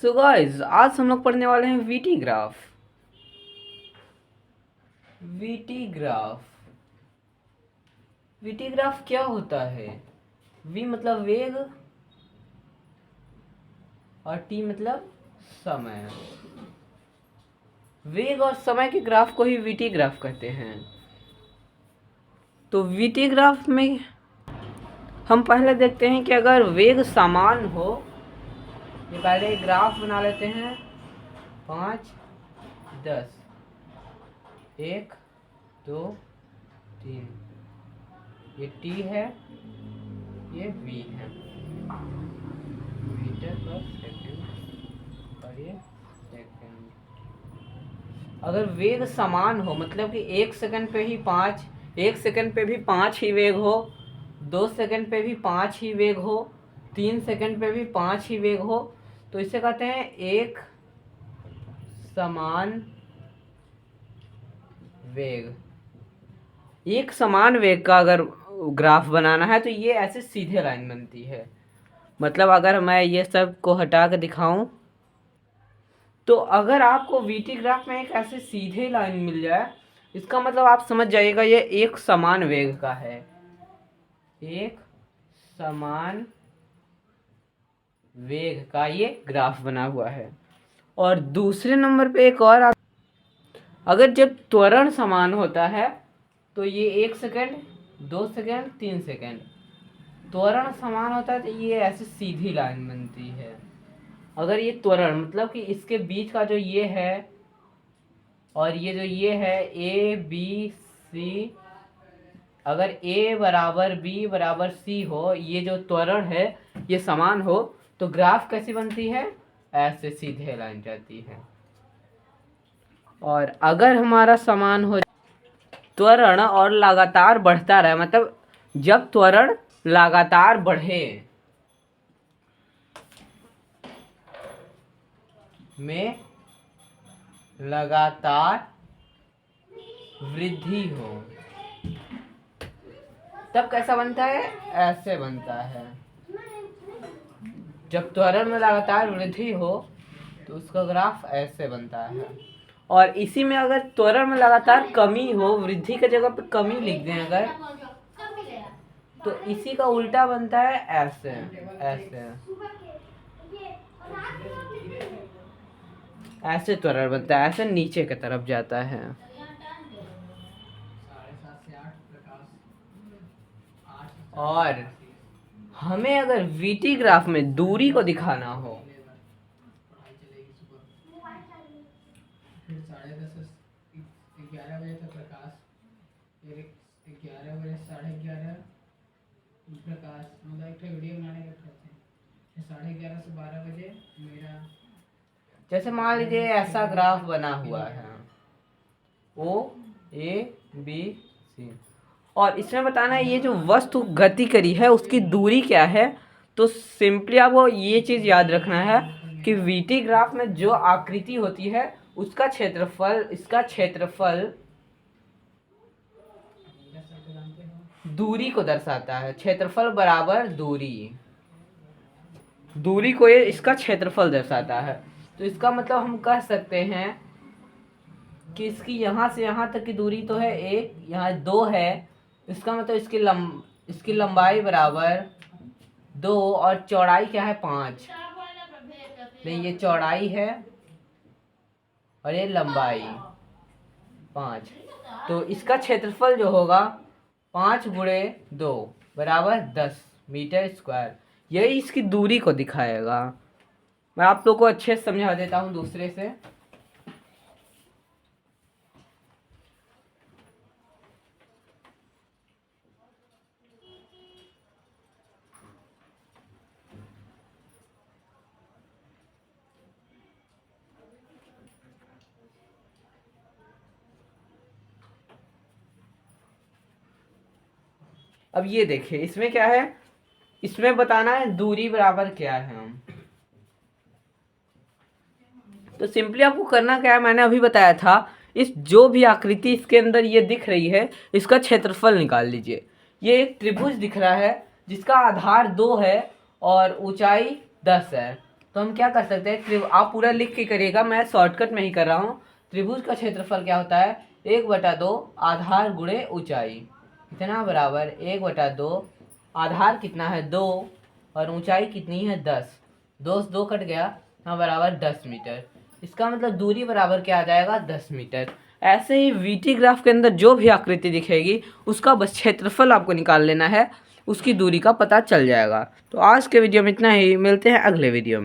So guys आज हम लोग पढ़ने वाले हैं VT graph. VT graph VT graph क्या होता है? वी मतलब वेग और टी मतलब समय। वेग और समय के ग्राफ को ही वीटी ग्राफ कहते हैं। तो वीटी ग्राफ में हम पहले देखते हैं कि अगर वेग समान हो, ये पहले ग्राफ बना लेते हैं 5 10 1 2 3, ये टी है, ये वी है, मीटर पर सेकंड और ये सेकंड। अगर वेग समान हो मतलब कि 1 सेकंड पे ही 5, 1 सेकंड पे भी 5 ही वेग हो, 2 सेकंड पे भी 5 ही वेग हो, 3 सेकंड पे भी 5 ही वेग हो, तो इसे कहते हैं एक समान वेग। एक समान वेग का अगर ग्राफ बनाना है तो ये ऐसे सीधे लाइन बनती है। मतलब अगर मैं ये सब को हटा कर दिखाऊं तो अगर आपको वीटी ग्राफ में एक ऐसे सीधे लाइन मिल जाए, इसका मतलब आप समझ जाइएगा ये एक समान वेग का है, एक समान वेग का ये ग्राफ बना हुआ है। और दूसरे नंबर पे एक और अगर जब त्वरण समान होता है तो ये 1 सेकंड 2 सेकंड 3 सेकंड त्वरण समान होता है तो ये ऐसे सीधी लाइन बनती है। अगर ये त्वरण मतलब कि इसके बीच का जो ये है और ये जो ये है ए बी सी, अगर ए बराबर बी बराबर सी हो, ये जो त्वरण है ये समान हो, तो ग्राफ कैसी बनती है? ऐसे सीधे लाइन जाती है। और अगर हमारा समान हो त्वरण और लगातार बढ़ता रहे, मतलब जब त्वरण लगातार बढ़े में लगातार वृद्धि हो, तब कैसा बनता है? ऐसे बनता है। जब त्वरण में लगातार वृद्धि हो तो उसका ग्राफ ऐसे बनता है। और इसी में अगर त्वरण में लगातार कमी हो, वृद्धि की जगह पे कमी लिख दें अगर, तो इसी का उल्टा बनता है ऐसे ऐसे ऐसे त्वरण बनता है, ऐसे नीचे की तरफ जाता है। और हमें अगर वीटी ग्राफ में दूरी को दिखाना हो, प्रकाश मतलब एक वीडियो बनाने के 11:30 से 12 बजे मेरा, जैसे मान लीजिए ऐसा ग्राफ बना हुआ है ओ ए बी सी, और इसमें बताना है ये जो वस्तु गति करी है उसकी दूरी क्या है। तो सिंपली आपको ये चीज़ याद रखना है कि वीटी ग्राफ में जो आकृति होती है उसका क्षेत्रफल, इसका क्षेत्रफल दूरी को दर्शाता है। क्षेत्रफल बराबर दूरी, दूरी को ये इसका क्षेत्रफल दर्शाता है। तो इसका मतलब हम कह सकते हैं कि इसकी यहाँ से यहाँ तक की दूरी तो है 1, यहाँ 2 है, इसका मतलब इसकी लंबाई बराबर 2 और चौड़ाई क्या है 5। नहीं, ये चौड़ाई है और ये लंबाई 5। तो इसका क्षेत्रफल जो होगा 5 गुणे 2 बराबर 10 मीटर स्क्वायर। यही इसकी दूरी को दिखाएगा। मैं आप लोग को अच्छे से समझा देता हूँ दूसरे से। अब ये देखिए इसमें क्या है, इसमें बताना है दूरी बराबर क्या है। हम तो सिंपली आपको करना क्या है, मैंने अभी बताया था, इस जो भी आकृति इसके अंदर ये दिख रही है इसका क्षेत्रफल निकाल लीजिए। ये एक त्रिभुज दिख रहा है जिसका आधार 2 है और ऊंचाई 10 है। तो हम क्या कर सकते हैं, आप पूरा लिख के करिएगा, मैं शॉर्टकट में ही कर रहा हूँ। त्रिभुज का क्षेत्रफल क्या होता है, 1/2 आधार गुणे ऊंचाई, कितना बराबर 1/2, आधार कितना है 2 और ऊंचाई कितनी है 10, 2 से 2 कट गया, हाँ बराबर 10 मीटर। इसका मतलब दूरी बराबर क्या आ जाएगा 10 मीटर। ऐसे ही वीटी ग्राफ के अंदर जो भी आकृति दिखेगी उसका बस क्षेत्रफल आपको निकाल लेना है, उसकी दूरी का पता चल जाएगा। तो आज के वीडियो में इतना ही, मिलते हैं अगले वीडियो में।